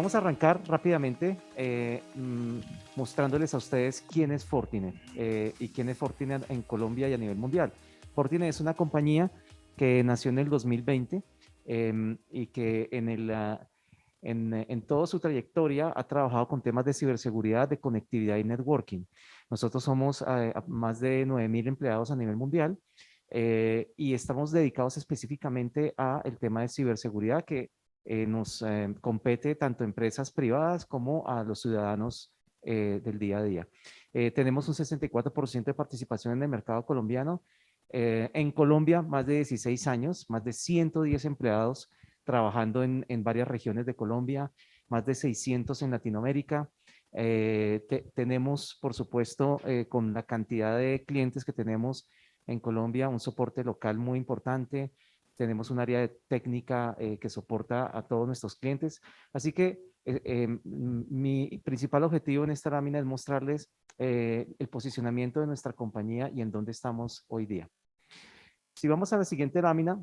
Vamos a arrancar rápidamente mostrándoles a ustedes quién es Fortinet y quién es Fortinet en Colombia y a nivel mundial. Fortinet es una compañía que nació en el 2020 y que en toda su trayectoria ha trabajado con temas de ciberseguridad, de conectividad y networking. Nosotros somos más de 9.000 empleados a nivel mundial y estamos dedicados específicamente al tema de ciberseguridad que nos compete tanto a empresas privadas como a los ciudadanos del día a día. Tenemos un 64% de participación en el mercado colombiano. En Colombia, más de 16 años, más de 110 empleados trabajando en varias regiones de Colombia, más de 600 en Latinoamérica. Tenemos, por supuesto, con la cantidad de clientes que tenemos en Colombia, un soporte local muy importante. Tenemos un área técnica que soporta a todos nuestros clientes. Así que mi principal objetivo en esta lámina es mostrarles el posicionamiento de nuestra compañía y en dónde estamos hoy día. Si vamos a la siguiente lámina,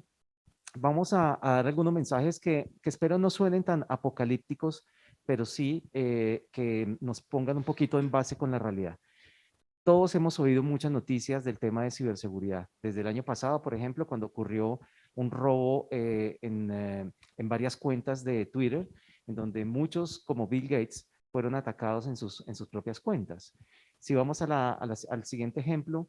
vamos a dar algunos mensajes que espero no suenen tan apocalípticos, pero sí que nos pongan un poquito en base con la realidad. Todos hemos oído muchas noticias del tema de ciberseguridad. Desde el año pasado, por ejemplo, cuando ocurrió un robo en varias cuentas de Twitter, en donde muchos, como Bill Gates, fueron atacados en sus propias cuentas. Si vamos al siguiente ejemplo,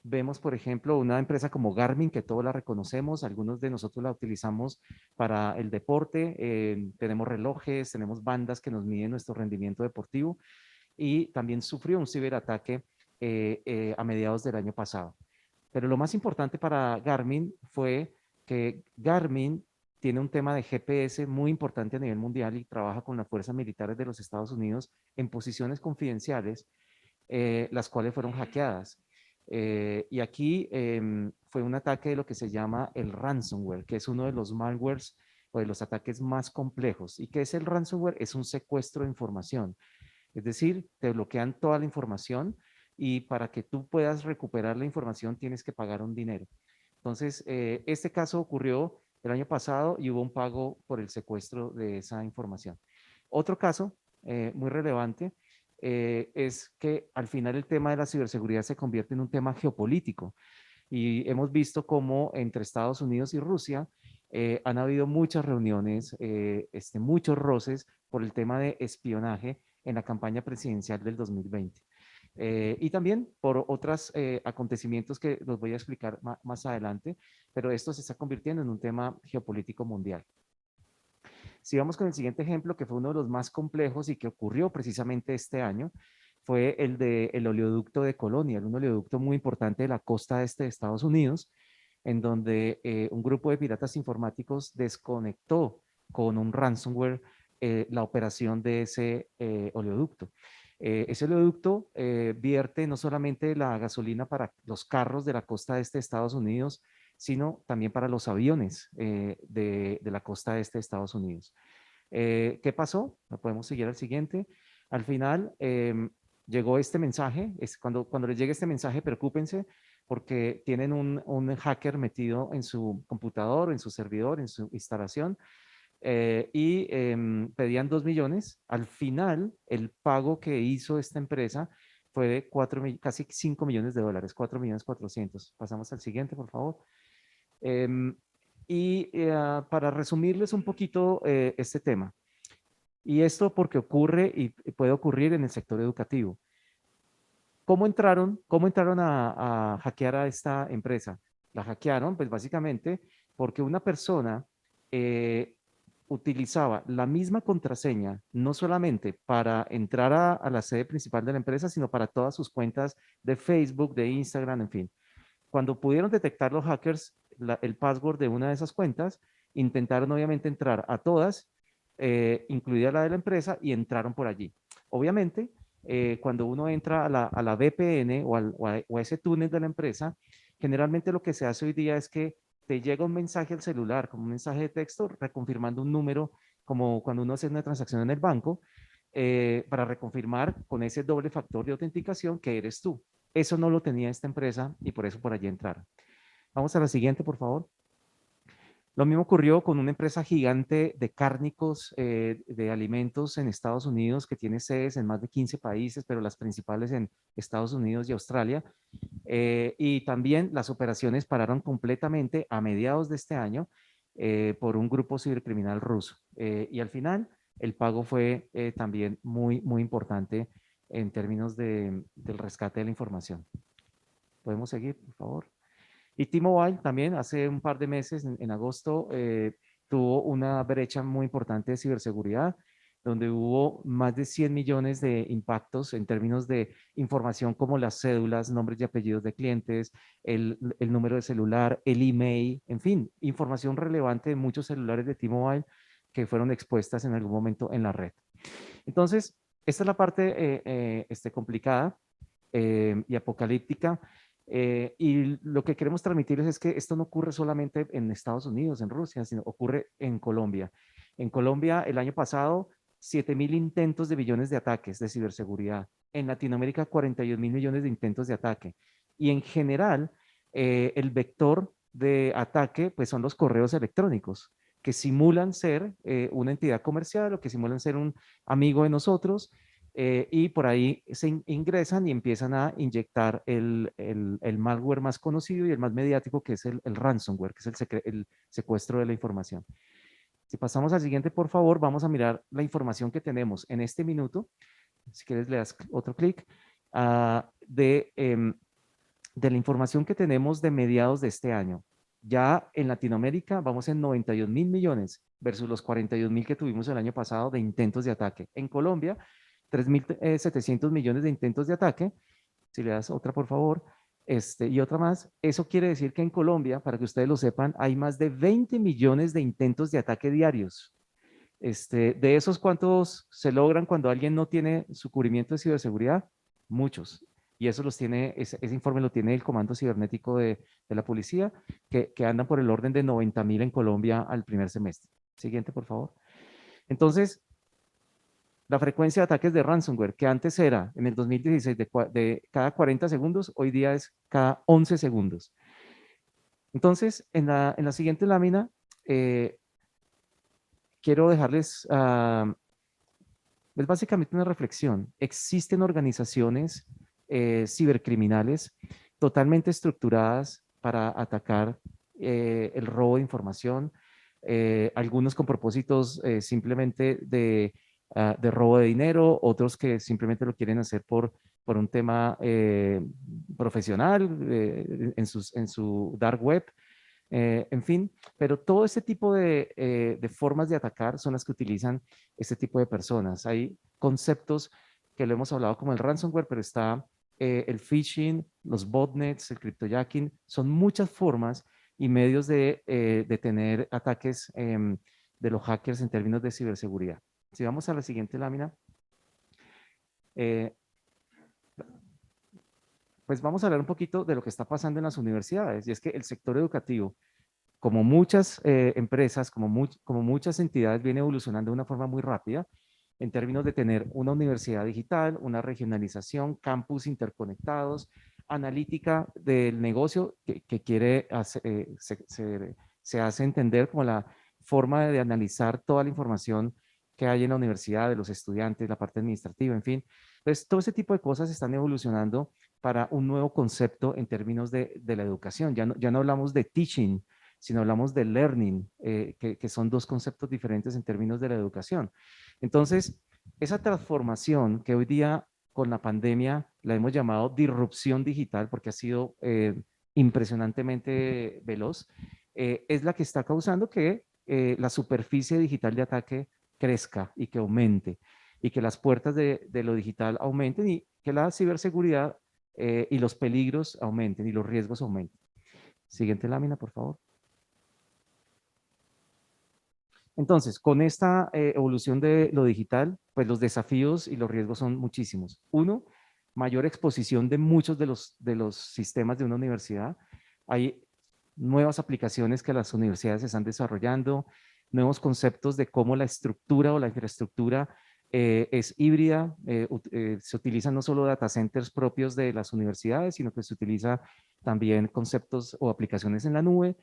vemos, por ejemplo, una empresa como Garmin, que todos la reconocemos, algunos de nosotros la utilizamos para el deporte, tenemos relojes, tenemos bandas que nos miden nuestro rendimiento deportivo, y también sufrió un ciberataque a mediados del año pasado. Pero lo más importante para Garmin fue que Garmin tiene un tema de GPS muy importante a nivel mundial y trabaja con las fuerzas militares de los Estados Unidos en posiciones confidenciales, las cuales fueron hackeadas. Y aquí fue un ataque de lo que se llama el ransomware, que es uno de los malwares o de los ataques más complejos. ¿Y qué es el ransomware? Es un secuestro de información. Es decir, te bloquean toda la información y para que tú puedas recuperar la información tienes que pagar un dinero. Entonces, este caso ocurrió el año pasado y hubo un pago por el secuestro de esa información. Otro caso muy relevante es que al final el tema de la ciberseguridad se convierte en un tema geopolítico y hemos visto cómo entre Estados Unidos y Rusia han habido muchas reuniones, muchos roces por el tema de espionaje en la campaña presidencial del 2020. Y también por otros acontecimientos que los voy a explicar más adelante, pero esto se está convirtiendo en un tema geopolítico mundial. Si vamos con el siguiente ejemplo, que fue uno de los más complejos y que ocurrió precisamente este año, fue el del oleoducto de Colonia, un oleoducto muy importante de la costa este de Estados Unidos, en donde un grupo de piratas informáticos desconectó con un ransomware la operación de ese oleoducto. Ese oleoducto vierte no solamente la gasolina para los carros de la costa este de Estados Unidos, sino también para los aviones de la costa este de Estados Unidos. ¿Qué pasó? Podemos seguir al siguiente. Al final llegó este mensaje. Cuando les llegue este mensaje, preocúpense porque tienen un hacker metido en su computador, en su servidor, en su instalación y pedían 2 millones. Al final, el pago que hizo esta empresa fue de casi 5 millones de dólares, 4 millones 400. Pasamos al siguiente, por favor. Em, para resumirles un poquito este tema, y esto porque ocurre y puede ocurrir en el sector educativo. ¿Cómo entraron a hackear a esta empresa? La hackearon, pues básicamente porque una persona utilizaba la misma contraseña, no solamente para entrar a la sede principal de la empresa, sino para todas sus cuentas de Facebook, de Instagram, en fin. Cuando pudieron detectar los hackers el password de una de esas cuentas, intentaron obviamente entrar a todas, incluida la de la empresa, y entraron por allí. Obviamente, cuando uno entra a la VPN o a ese túnel de la empresa, generalmente lo que se hace hoy día es que te llega un mensaje al celular, como un mensaje de texto, reconfirmando un número, como cuando uno hace una transacción en el banco, para reconfirmar con ese doble factor de autenticación que eres tú. Eso no lo tenía esta empresa y por eso por allí entraron. Vamos a la siguiente, por favor. Lo mismo ocurrió con una empresa gigante de cárnicos, de alimentos en Estados Unidos, que tiene sedes en más de 15 países, pero las principales en Estados Unidos y Australia. Y también las operaciones pararon completamente a mediados de este año por un grupo cibercriminal ruso. Y al final el pago fue también muy, muy importante en términos del rescate de la información. ¿Podemos seguir, por favor? Y T-Mobile también hace un par de meses, en agosto, tuvo una brecha muy importante de ciberseguridad, donde hubo más de 100 millones de impactos en términos de información como las cédulas, nombres y apellidos de clientes, el número de celular, el email, en fin, información relevante de muchos celulares de T-Mobile que fueron expuestas en algún momento en la red. Entonces, esta es la parte complicada y apocalíptica. Y lo que queremos transmitirles es que esto no ocurre solamente en Estados Unidos, en Rusia, sino ocurre en Colombia. En Colombia, el año pasado, 7.000 intentos de billones de ataques de ciberseguridad. En Latinoamérica, 42.000 millones de intentos de ataque. Y en general, el vector de ataque, pues son los correos electrónicos, que simulan ser una entidad comercial o que simulan ser un amigo de nosotros, y por ahí se ingresan y empiezan a inyectar el malware más conocido y el más mediático, que es el ransomware, que es el secuestro de la información. Si pasamos al siguiente, por favor, vamos a mirar la información que tenemos en este minuto. Si quieres, le das otro clic, de la información que tenemos de mediados de este año. Ya en Latinoamérica vamos en 92.000 millones versus los 42.000 que tuvimos el año pasado de intentos de ataque. En Colombia, 3.700 millones de intentos de ataque. Si le das otra, por favor, y otra más. Eso quiere decir que en Colombia, para que ustedes lo sepan, hay más de 20 millones de intentos de ataque diarios. De esos, ¿cuántos se logran cuando alguien no tiene su cubrimiento de ciberseguridad? Muchos. Y eso los tiene, ese informe lo tiene el Comando Cibernético de la Policía, que andan por el orden de 90.000 en Colombia al primer semestre. Siguiente, por favor. Entonces, la frecuencia de ataques de ransomware, que antes era en el 2016 de cada 40 segundos, hoy día es cada 11 segundos. Entonces, en la siguiente lámina, quiero dejarles es básicamente una reflexión. Existen organizaciones cibercriminales totalmente estructuradas para atacar el robo de información, algunos con propósitos simplemente de robo de dinero, otros que simplemente lo quieren hacer por un tema profesional en su dark web. En fin, pero todo este tipo de formas de atacar son las que utilizan este tipo de personas. Hay conceptos que lo hemos hablado como el ransomware, pero está el phishing, los botnets, el cryptojacking, son muchas formas y medios de tener ataques de los hackers en términos de ciberseguridad. Si vamos a la siguiente lámina, eh, pues vamos a hablar un poquito de lo que está pasando en las universidades, y es que el sector educativo, como muchas empresas, como muchas entidades, viene evolucionando de una forma muy rápida en términos de tener una universidad digital, una regionalización, campus interconectados, analítica del negocio que quiere se hace entender como la forma de analizar toda la información que hay en la universidad, de los estudiantes, la parte administrativa, en fin. Entonces, todo ese tipo de cosas están evolucionando para un nuevo concepto en términos de la educación. Ya no hablamos de teaching, sino hablamos de learning, que son dos conceptos diferentes en términos de la educación. Entonces, esa transformación que hoy día con la pandemia la hemos llamado disrupción digital, porque ha sido impresionantemente veloz, es la que está causando que la superficie digital de ataque crezca y que aumente, y que las puertas de lo digital aumenten y que la ciberseguridad y los peligros aumenten y los riesgos aumenten. Siguiente lámina, por favor. Entonces, con esta evolución de lo digital, pues los desafíos y los riesgos son muchísimos. Uno, mayor exposición de muchos de los sistemas de una universidad. Hay nuevas aplicaciones que las universidades están desarrollando, nuevos conceptos de cómo la estructura o la infraestructura es híbrida. Se utilizan no solo data centers propios de las universidades, sino que se utiliza también conceptos o aplicaciones en la nube.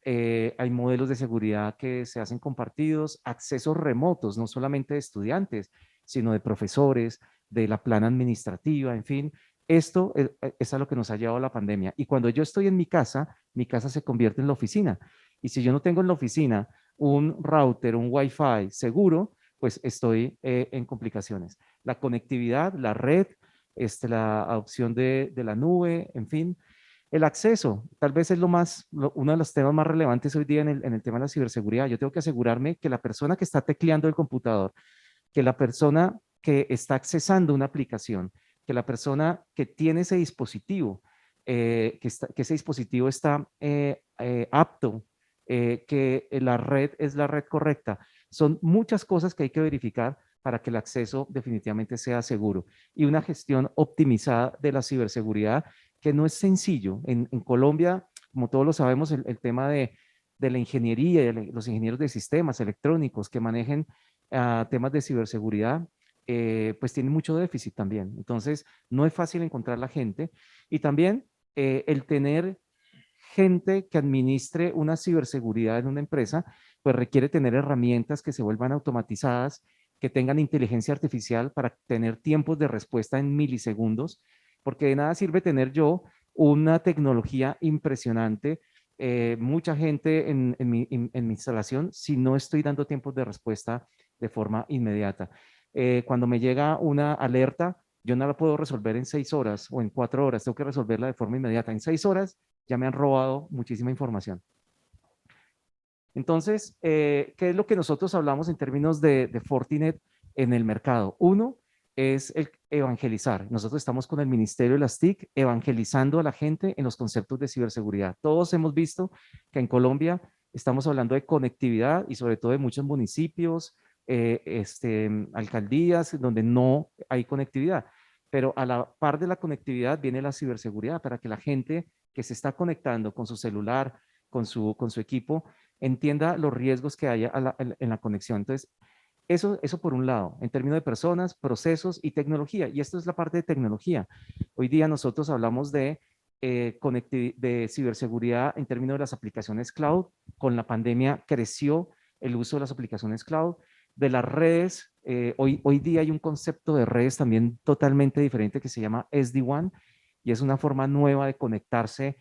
hay modelos de seguridad que se hacen compartidos, accesos remotos, no solamente de estudiantes, sino de profesores, de la plana administrativa, en fin. Esto es a lo que nos ha llevado la pandemia. Y cuando yo estoy en mi casa se convierte en la oficina. Y si yo no tengo en la oficina un router, un Wi-Fi seguro, pues estoy en complicaciones. La conectividad, la red, la adopción de la nube, en fin. El acceso, tal vez es uno de los temas más relevantes hoy día en el tema de la ciberseguridad. Yo tengo que asegurarme que la persona que está tecleando el computador, que la persona que está accesando una aplicación, que la persona que tiene ese dispositivo, que ese dispositivo está apto, que la red es la red correcta. Son muchas cosas que hay que verificar para que el acceso definitivamente sea seguro y una gestión optimizada de la ciberseguridad que no es sencillo. En Colombia, como todos lo sabemos, el tema de la ingeniería, los ingenieros de sistemas electrónicos que manejen temas de ciberseguridad, pues tiene mucho déficit también. Entonces, no es fácil encontrar la gente y también el tener gente que administre una ciberseguridad en una empresa, pues requiere tener herramientas que se vuelvan automatizadas, que tengan inteligencia artificial para tener tiempos de respuesta en milisegundos, porque de nada sirve tener yo una tecnología impresionante, mucha gente en mi instalación, si no estoy dando tiempos de respuesta de forma inmediata. Cuando me llega una alerta, yo no la puedo resolver en 6 horas o en 4 horas, tengo que resolverla de forma inmediata. En 6 horas ya me han robado muchísima información. Entonces, ¿qué es lo que nosotros hablamos en términos de Fortinet en el mercado? Uno es el evangelizar. Nosotros estamos con el Ministerio de las TIC evangelizando a la gente en los conceptos de ciberseguridad. Todos hemos visto que en Colombia estamos hablando de conectividad y sobre todo de muchos municipios, alcaldías donde no hay conectividad. Pero a la par de la conectividad viene la ciberseguridad para que la gente que se está conectando con su celular, con su equipo, entienda los riesgos que haya en la conexión. Entonces, eso por un lado, en términos de personas, procesos y tecnología. Y esto es la parte de tecnología. Hoy día nosotros hablamos de ciberseguridad en términos de las aplicaciones cloud. Con la pandemia creció el uso de las aplicaciones cloud, de las redes. Hoy día hay un concepto de redes también totalmente diferente que se llama SD-WAN y es una forma nueva de conectarse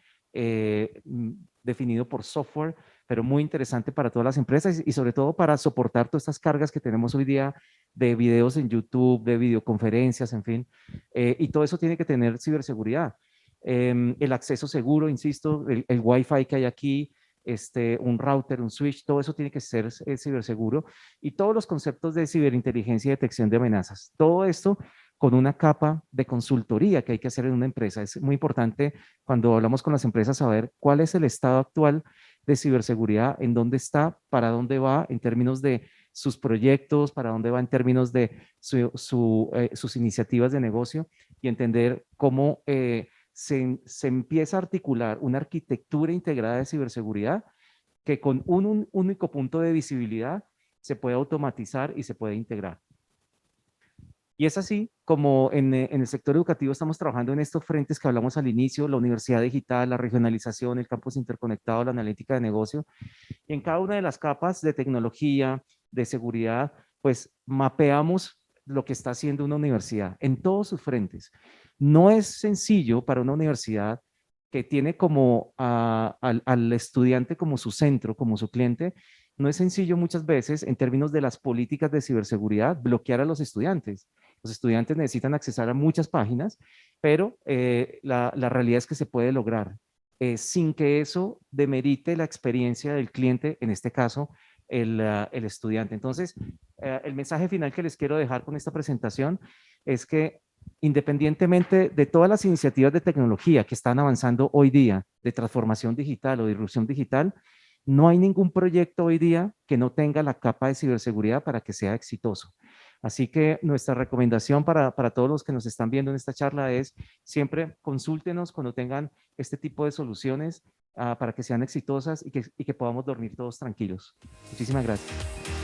definido por software, pero muy interesante para todas las empresas y sobre todo para soportar todas estas cargas que tenemos hoy día de videos en YouTube, de videoconferencias, en fin, y todo eso tiene que tener ciberseguridad. El acceso seguro, insisto, el Wi-Fi que hay aquí, un router, un switch, todo eso tiene que ser ciberseguro y todos los conceptos de ciberinteligencia y detección de amenazas. Todo esto con una capa de consultoría que hay que hacer en una empresa. Es muy importante cuando hablamos con las empresas saber cuál es el estado actual de ciberseguridad, en dónde está, para dónde va en términos de sus proyectos, para dónde va en términos de sus iniciativas de negocio y entender cómo se empieza a articular una arquitectura integrada de ciberseguridad que con un único punto de visibilidad se puede automatizar y se puede integrar. Y es así como en el sector educativo estamos trabajando en estos frentes que hablamos al inicio, la universidad digital, la regionalización, el campus interconectado, la analítica de negocio. Y en cada una de las capas de tecnología, de seguridad, pues mapeamos lo que está haciendo una universidad en todos sus frentes. No es sencillo para una universidad que tiene como al estudiante como su centro, como su cliente, no es sencillo muchas veces en términos de las políticas de ciberseguridad bloquear a los estudiantes. Los estudiantes necesitan accesar a muchas páginas, pero la realidad es que se puede lograr sin que eso demerite la experiencia del cliente, en este caso, el estudiante. Entonces, el mensaje final que les quiero dejar con esta presentación es que independientemente de todas las iniciativas de tecnología que están avanzando hoy día, de transformación digital o de irrupción digital, no hay ningún proyecto hoy día que no tenga la capa de ciberseguridad para que sea exitoso. Así que nuestra recomendación para todos los que nos están viendo en esta charla es siempre consúltenos cuando tengan este tipo de soluciones para que sean exitosas y que podamos dormir todos tranquilos. Muchísimas gracias.